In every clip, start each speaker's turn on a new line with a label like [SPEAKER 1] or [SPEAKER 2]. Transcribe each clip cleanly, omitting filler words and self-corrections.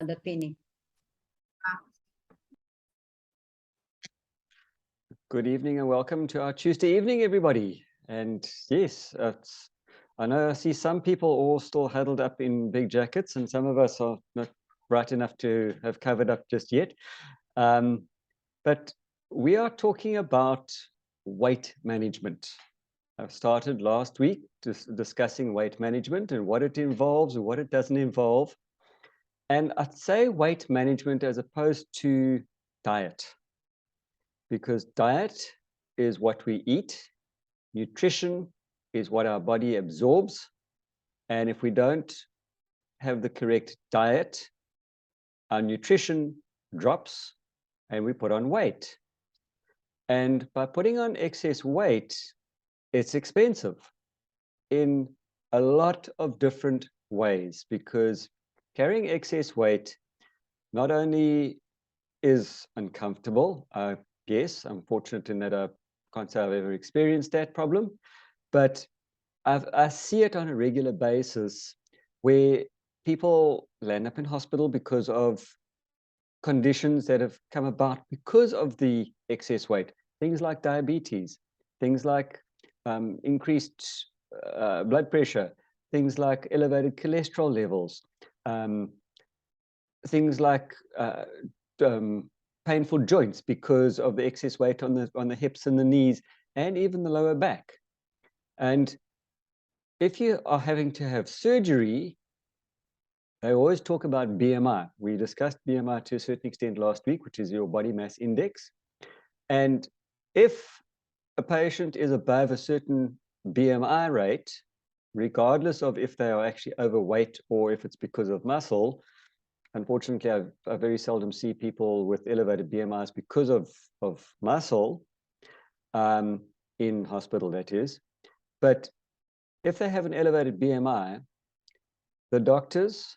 [SPEAKER 1] the pinning.
[SPEAKER 2] Good evening and welcome to our Tuesday evening, everybody. And yes, I know I see some people all still huddled up in big jackets, and some of us are not bright enough to have covered up just yet. But we are talking about weight management. I started last week discussing weight management and what it involves and what it doesn't involve. And I'd say weight management as opposed to diet, because diet is what we eat, nutrition is what our body absorbs, and if we don't have the correct diet, our nutrition drops and we put on weight. And by putting on excess weight, it's expensive in a lot of different ways, because carrying excess weight not only is uncomfortable. Yes, I'm fortunate in that I can't say I've ever experienced that problem, but I see it on a regular basis where people land up in hospital because of conditions that have come about because of the excess weight. Things like diabetes, things like increased blood pressure, things like elevated cholesterol levels, things like painful joints because of the excess weight on the hips and the knees, and even the lower back. And if you are having to have surgery, they always talk about BMI. We discussed BMI to a certain extent last week, which is your body mass index. And if a patient is above a certain BMI rate, regardless of if they are actually overweight or if it's because of muscle, unfortunately, I very seldom see people with elevated BMIs because of muscle in hospital, that is. But if they have an elevated BMI, the doctors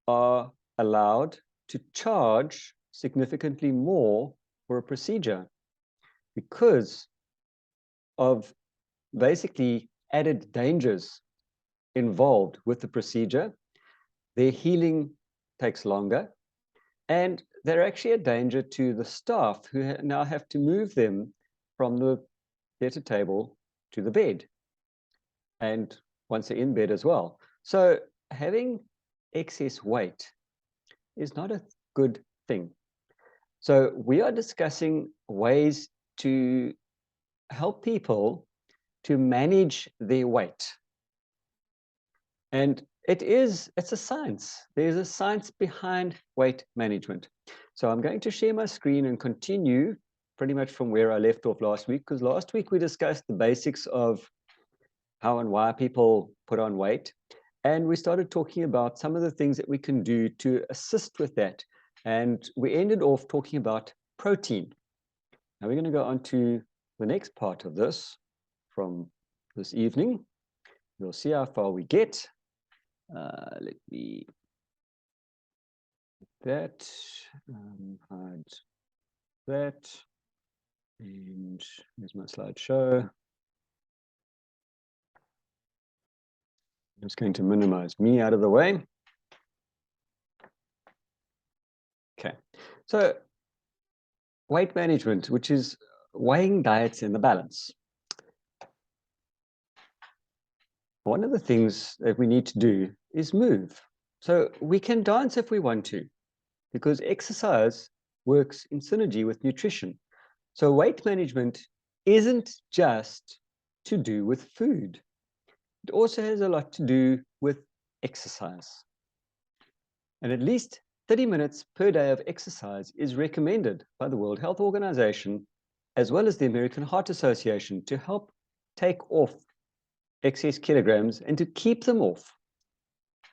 [SPEAKER 2] are allowed to charge significantly more for a procedure because of basically added dangers involved with the procedure. Their healing takes longer, and they're actually a danger to the staff who now have to move them from the theatre table to the bed, and once they're in bed as well. So having excess weight is not a good thing. So we are discussing ways to help people to manage their weight. And it's a science. There's a science behind weight management. So I'm going to share my screen and continue pretty much from where I left off last week, because last week we discussed the basics of how and why people put on weight. And we started talking about some of the things that we can do to assist with that. And we ended off talking about protein. Now we're going to go on to the next part of this from this evening. We'll see how far we get. Let me hide that, and here's my slideshow. I'm just going to minimize me out of the way. Okay, so weight management, which is weighing diets in the balance. One of the things that we need to do is move. So we can dance if we want to, because exercise works in synergy with nutrition. So weight management isn't just to do with food. It also has a lot to do with exercise. And at least 30 minutes per day of exercise is recommended by the World Health Organization, as well as the American Heart Association, to help take off excess kilograms and to keep them off.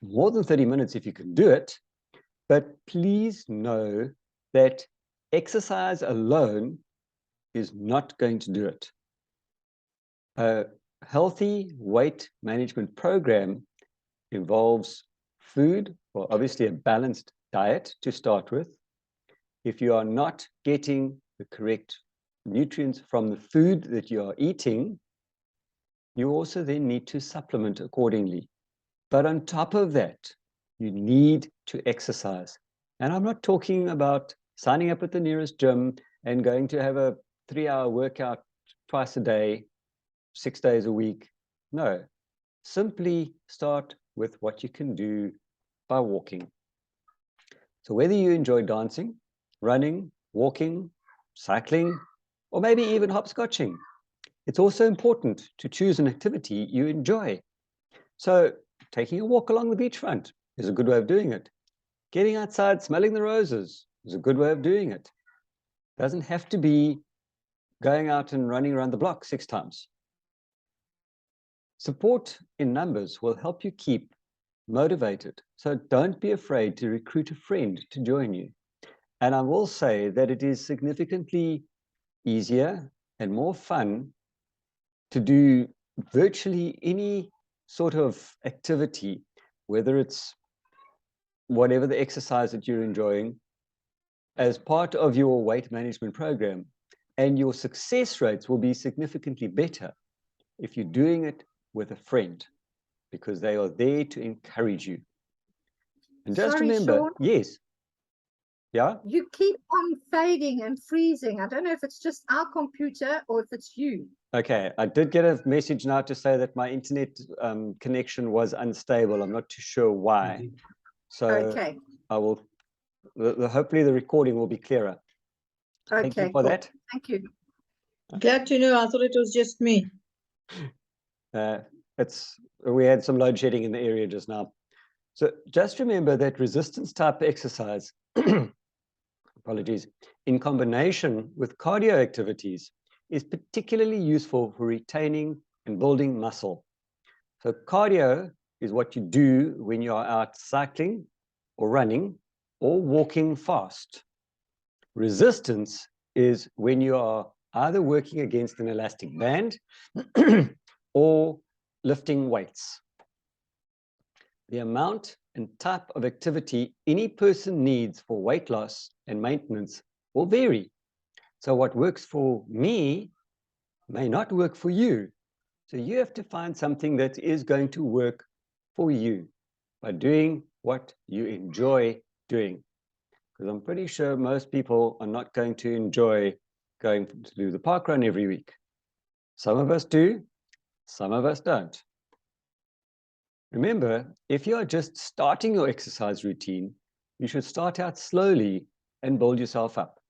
[SPEAKER 2] More than 30 minutes if you can do it, but please know that exercise alone is not going to do it. A healthy weight management program involves food, well, obviously a balanced diet to start with. If you are not getting the correct nutrients from the food that you are eating, you also then need to supplement accordingly. But on top of that, you need to exercise. And I'm not talking about signing up at the nearest gym and going to have a 3-hour workout twice a day, 6 days a week. No, simply start with what you can do by walking. So whether you enjoy dancing, running, walking, cycling, or maybe even hopscotching, it's also important to choose an activity you enjoy. So taking a walk along the beachfront is a good way of doing it. Getting outside, smelling the roses is a good way of doing it. Doesn't have to be going out and running around the block 6 times. Support in numbers will help you keep motivated. So don't be afraid to recruit a friend to join you. And I will say that it is significantly easier and more fun to do virtually any sort of activity, whether it's whatever the exercise that you're enjoying, as part of your weight management program. And your success rates will be significantly better if you're doing it with a friend, because they are there to encourage you. And just
[SPEAKER 1] Sorry,
[SPEAKER 2] remember,
[SPEAKER 1] Sean,
[SPEAKER 2] yes, yeah,
[SPEAKER 1] you keep on fading and freezing. I don't know if it's just our computer or if it's you.
[SPEAKER 2] okay. I did get a message now to say that my internet connection was unstable. I'm not too sure why. So
[SPEAKER 1] Okay.
[SPEAKER 2] I will, hopefully the recording will be clearer. Thank you
[SPEAKER 1] Okay,
[SPEAKER 2] for
[SPEAKER 1] cool.
[SPEAKER 2] that.
[SPEAKER 1] Thank you.
[SPEAKER 3] Glad to know. I thought it was just me.
[SPEAKER 2] We had some load shedding in the area just now. So just remember that resistance type exercise, apologies, in combination with cardio activities is particularly useful for retaining and building muscle. So cardio is what you do when you are out cycling or running or walking fast. Resistance is when you are either working against an elastic band or lifting weights. The amount and type of activity any person needs for weight loss and maintenance will vary. So what works for me may not work for you. So you have to find something that is going to work for you by doing what you enjoy doing. Because I'm pretty sure most people are not going to enjoy going to do the park run every week. Some of us do, some of us don't. Remember, if you are just starting your exercise routine, you should start out slowly and build yourself up.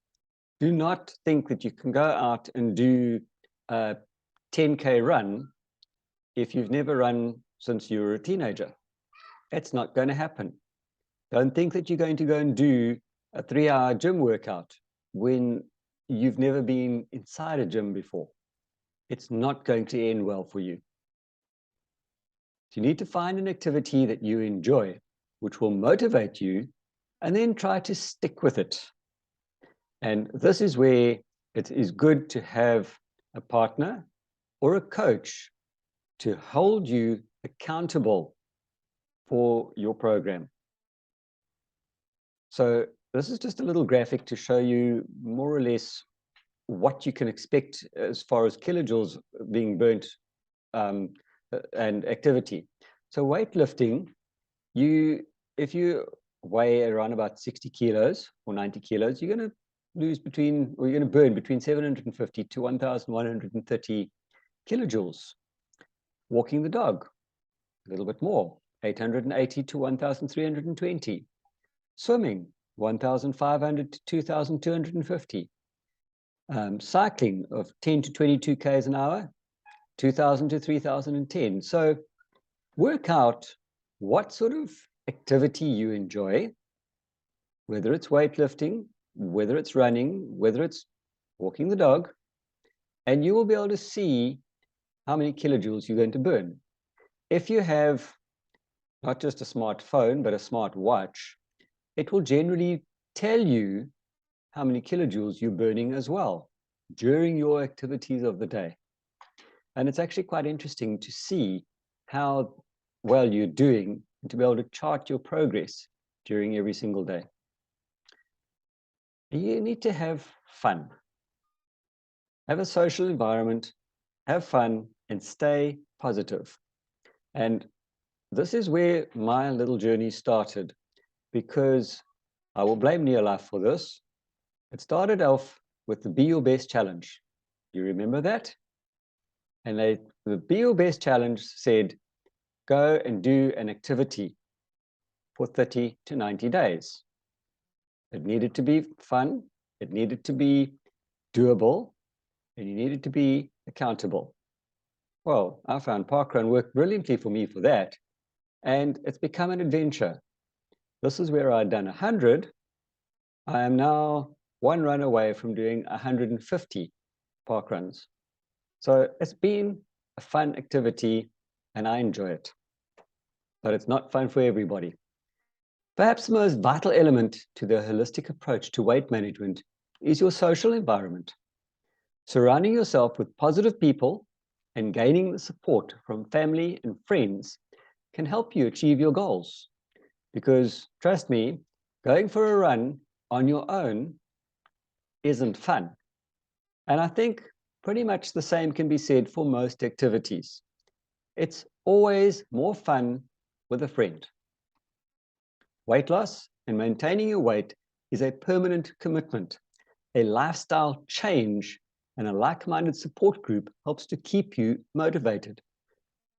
[SPEAKER 2] Do not think that you can go out and do a 10K run if you've never run since you were a teenager. That's not going to happen. Don't think that you're going to go and do a 3-hour gym workout when you've never been inside a gym before. It's not going to end well for you. So you need to find an activity that you enjoy, which will motivate you, and then try to stick with it. And this is where it is good to have a partner or a coach to hold you accountable for your program. So this is just a little graphic to show you more or less what you can expect as far as kilojoules being burnt and activity. So weightlifting, if you weigh around about 60 kilos or 90 kilos, you're going to you're going to burn between 750 to 1,130 kilojoules. Walking the dog, a little bit more, 880 to 1,320. Swimming, 1,500 to 2,250. Cycling of 10 to 22 k's an hour, 2,000 to 3,010. So work out what sort of activity you enjoy, whether it's weightlifting, whether it's running, whether it's walking the dog, and you will be able to see how many kilojoules you're going to burn. If you have not just a smartphone, but a smart watch, it will generally tell you how many kilojoules you're burning as well during your activities of the day. And it's actually quite interesting to see how well you're doing and to be able to chart your progress during every single day. You need to have fun. Have a social environment, have fun, and stay positive. And this is where my little journey started, because I will blame Neolife for this. It started off with the Be Your Best Challenge. You remember that? And the Be Your Best Challenge said, go and do an activity for 30 to 90 days. It needed to be fun, it needed to be doable, and you needed to be accountable. Well, I found parkrun worked brilliantly for me for that, and it's become an adventure. This is where I'd done 100. I am now one run away from doing 150 parkruns. So it's been a fun activity and I enjoy it, but it's not fun for everybody. Perhaps the most vital element to the holistic approach to weight management is your social environment. Surrounding yourself with positive people and gaining the support from family and friends can help you achieve your goals. Because trust me, going for a run on your own isn't fun. And I think pretty much the same can be said for most activities. It's always more fun with a friend. Weight loss and maintaining your weight is a permanent commitment. A lifestyle change and a like-minded support group helps to keep you motivated.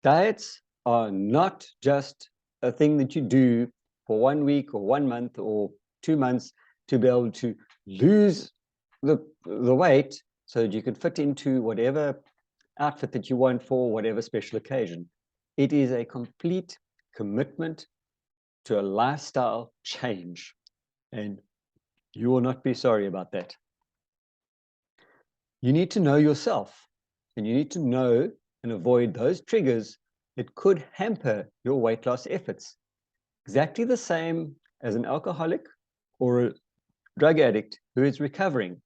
[SPEAKER 2] Diets are not just a thing that you do for 1 week or 1 month or 2 months to be able to lose the weight so that you can fit into whatever outfit that you want for whatever special occasion. It is a complete commitment to a lifestyle change, and you will not be sorry about that. You need to know yourself, and you need to know and avoid those triggers that could hamper your weight loss efforts. Exactly the same as an alcoholic or a drug addict who is recovering.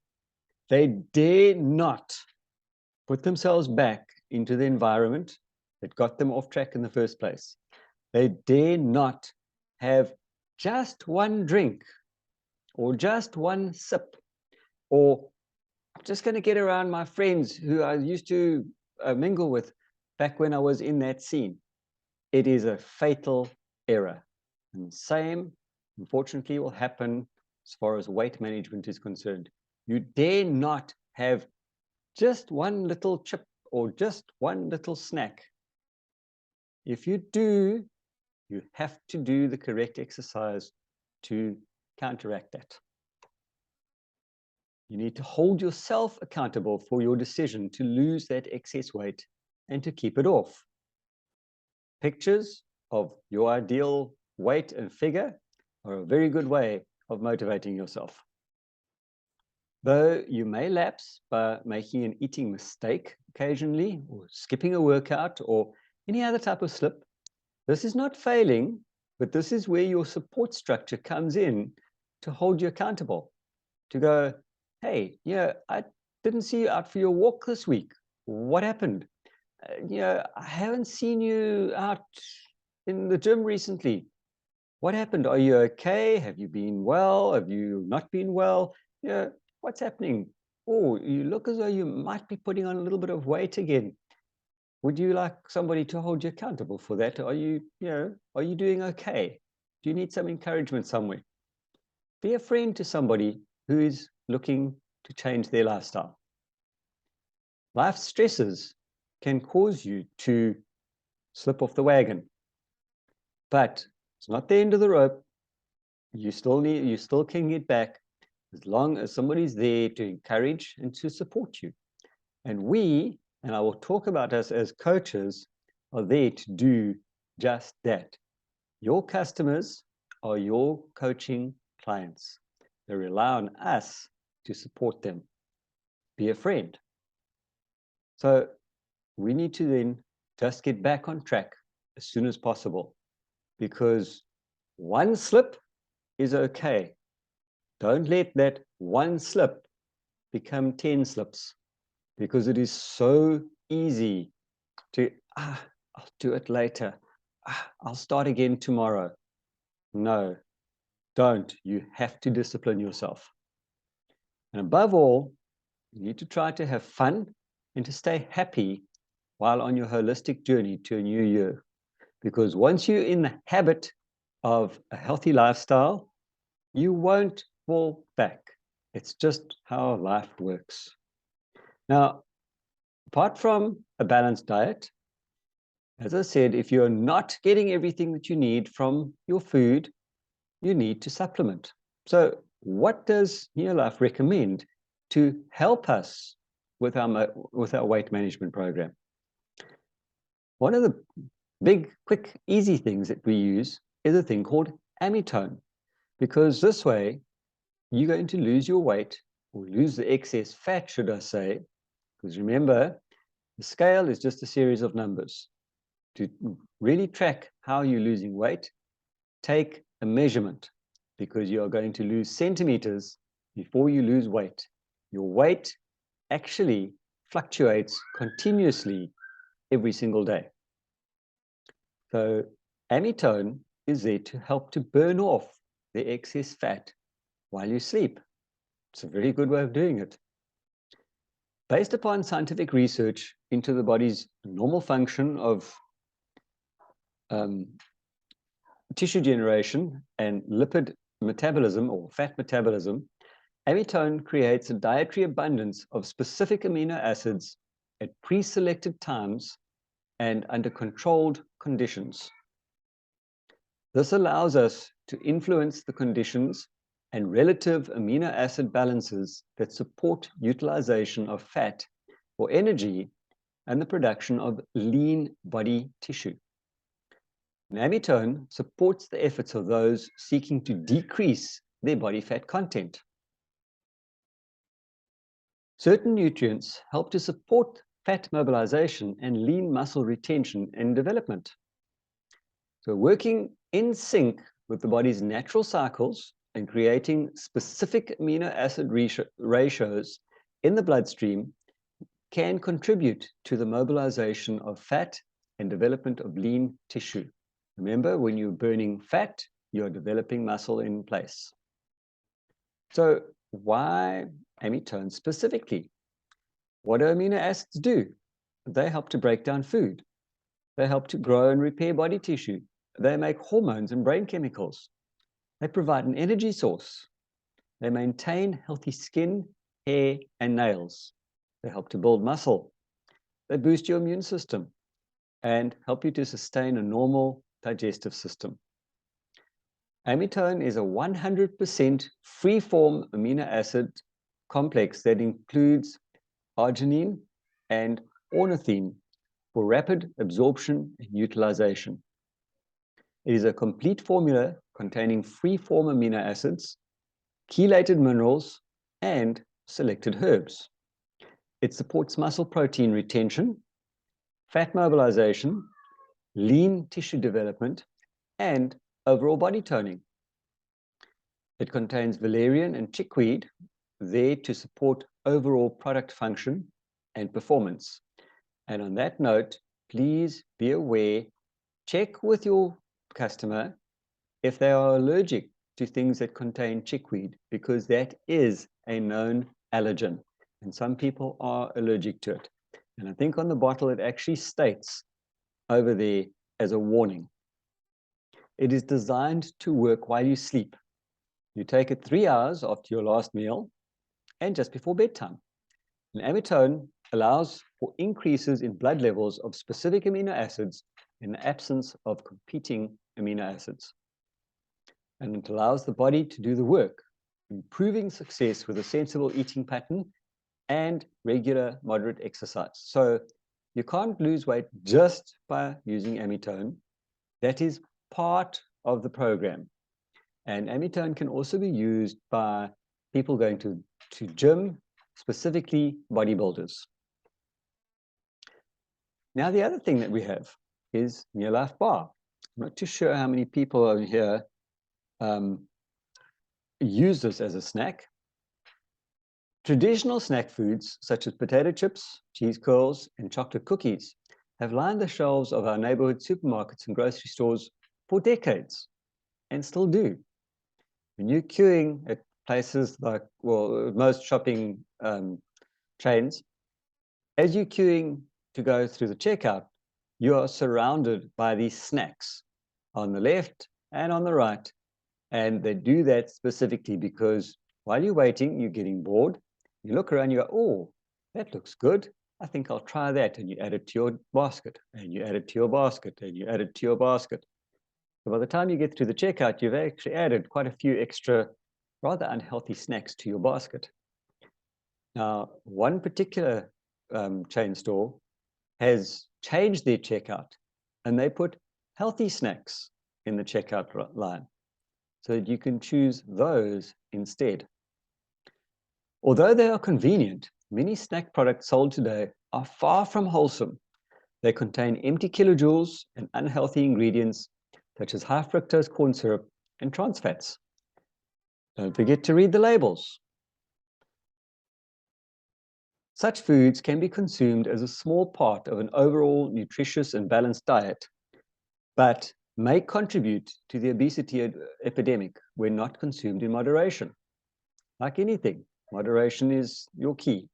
[SPEAKER 2] They dare not put themselves back into the environment that got them off track in the first place. They dare not have just one drink or just one sip, or I'm just going to get around my friends who I used to mingle with back when I was in that scene. It is a fatal error. And the same, unfortunately, will happen as far as weight management is concerned. You dare not have just one little chip or just one little snack. If you do, you have to do the correct exercise to counteract that. You need to hold yourself accountable for your decision to lose that excess weight and to keep it off. Pictures of your ideal weight and figure are a very good way of motivating yourself. Though you may lapse by making an eating mistake occasionally, or skipping a workout, or any other type of slip, this is not failing, but this is where your support structure comes in to hold you accountable, to go, hey, yeah, I didn't see you out for your walk this week. What happened? I haven't seen you out in the gym recently. What happened? Are you okay? Have you been well? Have you not been well? What's happening? Oh, you look as though you might be putting on a little bit of weight again. Would you like somebody to hold you accountable for that? Are you doing okay? Do you need some encouragement somewhere? Be a friend to somebody who is looking to change their lifestyle. Life stresses can cause you to slip off the wagon, but it's not the end of the rope. You still can get back as long as somebody's there to encourage and to support you. And I will talk about us as coaches, are there to do just that. Your customers are your coaching clients. They rely on us to support them. Be a friend. So we need to then just get back on track as soon as possible, because one slip is okay. Don't let that one slip become 10 slips, because it is so easy to, I'll do it later. I'll start again tomorrow. No, don't. You have to discipline yourself. And above all, you need to try to have fun and to stay happy while on your holistic journey to a new year. Because once you're in the habit of a healthy lifestyle, You won't fall back. It's just how life works. Now, apart from a balanced diet, as I said, if you're not getting everything that you need from your food, you need to supplement. So what does Neolife recommend to help us with our weight management program? One of the big, quick, easy things that we use is a thing called Amitone, because this way you're going to lose your weight, or lose the excess fat, should I say, because remember, the scale is just a series of numbers. To really track how you're losing weight, take a measurement, because you are going to lose centimeters before you lose weight. Your weight actually fluctuates continuously every single day. So Amitone is there to help to burn off the excess fat while you sleep. It's a very good way of doing it. Based upon scientific research into the body's normal function of tissue generation and lipid metabolism or fat metabolism, Amitone creates a dietary abundance of specific amino acids at pre-selected times and under controlled conditions. This allows us to influence the conditions and relative amino acid balances that support utilization of fat for energy and the production of lean body tissue. Amitone supports the efforts of those seeking to decrease their body fat content. Certain nutrients help to support fat mobilization and lean muscle retention and development. So working in sync with the body's natural cycles and creating specific amino acid ratios in the bloodstream can contribute to the mobilization of fat and development of lean tissue. Remember, when you're burning fat, you're developing muscle in place. So why Amitone specifically? What do amino acids do? They help to break down food. They help to grow and repair body tissue. They make hormones and brain chemicals. They provide an energy source. They maintain healthy skin, hair, and nails. They help to build muscle. They boost your immune system and help you to sustain a normal digestive system. Amitone is a 100% free-form amino acid complex that includes arginine and ornithine for rapid absorption and utilization. It is a complete formula containing free-form amino acids, chelated minerals, and selected herbs. It supports muscle protein retention, fat mobilization, lean tissue development, and overall body toning. It contains valerian and chickweed, there to support overall product function and performance. And on that note, please be aware, check with your customer if they are allergic to things that contain chickweed, because that is a known allergen, and some people are allergic to it. And I think on the bottle it actually states over there as a warning. It is designed to work while you sleep. You take it 3 hours after your last meal and just before bedtime. And Amitone allows for increases in blood levels of specific amino acids in the absence of competing amino acids. And it allows the body to do the work, improving success with a sensible eating pattern and regular moderate exercise. So you can't lose weight just by using Amitone. That is part of the program. And Amitone can also be used by people going to gym, specifically bodybuilders. Now, the other thing that we have is Neolife Bar. I'm not too sure how many people over here use this as a snack. Traditional snack foods, such as potato chips, cheese curls, and chocolate cookies, have lined the shelves of our neighborhood supermarkets and grocery stores for decades, and still do. When you're queuing at places like, well, most shopping chains, as you're queuing to go through the checkout, you are surrounded by these snacks on the left and on the right, And they do that specifically because while you're waiting, you're getting bored. You look around, you go, oh, that looks good. I think I'll try that. And you add it to your basket, and you add it to your basket, and you add it to your basket. So by the time you get through the checkout, you've actually added quite a few extra rather unhealthy snacks to your basket. Now, one particular chain store has changed their checkout, and they put healthy snacks in the checkout line so that you can choose those instead. Although they are convenient, many snack products sold today are far from wholesome. They contain empty kilojoules and unhealthy ingredients such as high fructose corn syrup and trans fats. Don't forget to read the labels. Such foods can be consumed as a small part of an overall nutritious and balanced diet, but may contribute to the obesity epidemic when not consumed in moderation. Like anything, moderation is your key.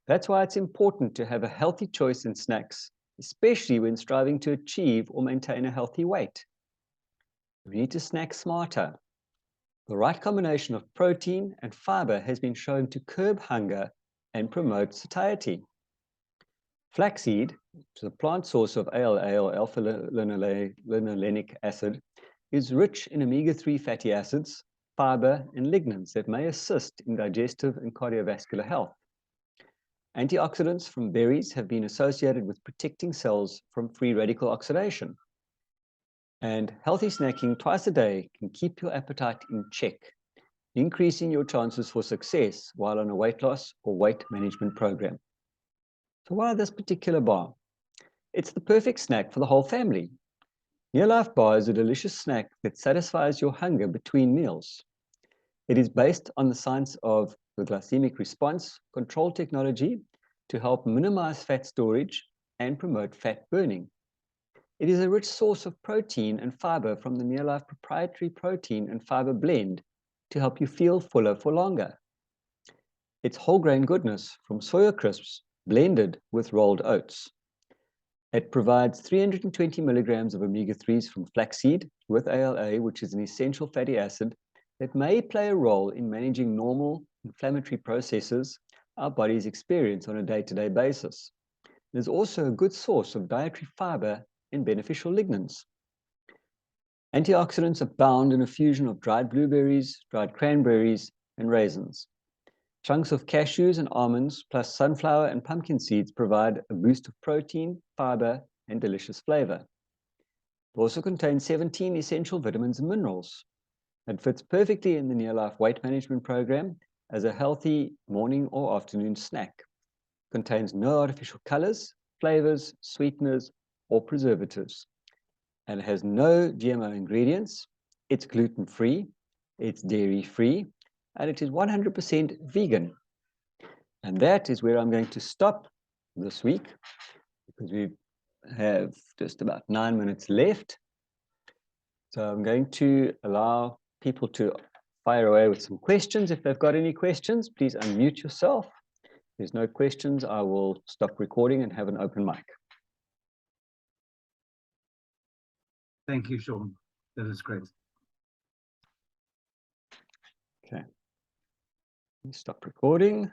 [SPEAKER 2] That's why it's important to have a healthy choice in snacks, especially when striving to achieve or maintain a healthy weight. We need to snack smarter. The right combination of protein and fiber has been shown to curb hunger and promote satiety. Flaxseed, which is a plant source of ALA or alpha-linolenic acid, is rich in omega-3 fatty acids, fiber, and lignans that may assist in digestive and cardiovascular health. Antioxidants from berries have been associated with protecting cells from free radical oxidation. And healthy snacking twice a day can keep your appetite in check, increasing your chances for success while on a weight loss or weight management program. So why this particular bar? It's the perfect snack for the whole family. Nearlife Bar is a delicious snack that satisfies your hunger between meals. It is based on the science of the glycemic response control technology to help minimize fat storage and promote fat burning. It is a rich source of protein and fiber from the Nearlife proprietary protein and fiber blend to help you feel fuller for longer. It's whole grain goodness from soya crisps blended with rolled oats. It provides 320 milligrams of omega-3s from flaxseed with ALA, which is an essential fatty acid that may play a role in managing normal inflammatory processes our bodies experience on a day-to-day basis. There's also a good source of dietary fiber and beneficial lignans. Antioxidants abound in a fusion of dried blueberries, dried cranberries, and raisins. Chunks of cashews and almonds, plus sunflower and pumpkin seeds provide a boost of protein, fiber, and delicious flavor. It also contains 17 essential vitamins and minerals. It fits perfectly in the Nearlife weight management program as a healthy morning or afternoon snack. It contains no artificial colors, flavors, sweeteners, or preservatives. And it has no GMO ingredients. It's gluten-free, it's dairy-free, and it is 100% vegan. And that is where I'm going to stop this week because we have just about 9 minutes left. So I'm going to allow people to fire away with some questions. If they've got any questions, please unmute yourself. If there's no questions, I will stop recording and have an open mic.
[SPEAKER 4] Thank you, Sean. That is great.
[SPEAKER 2] Okay. Stop recording.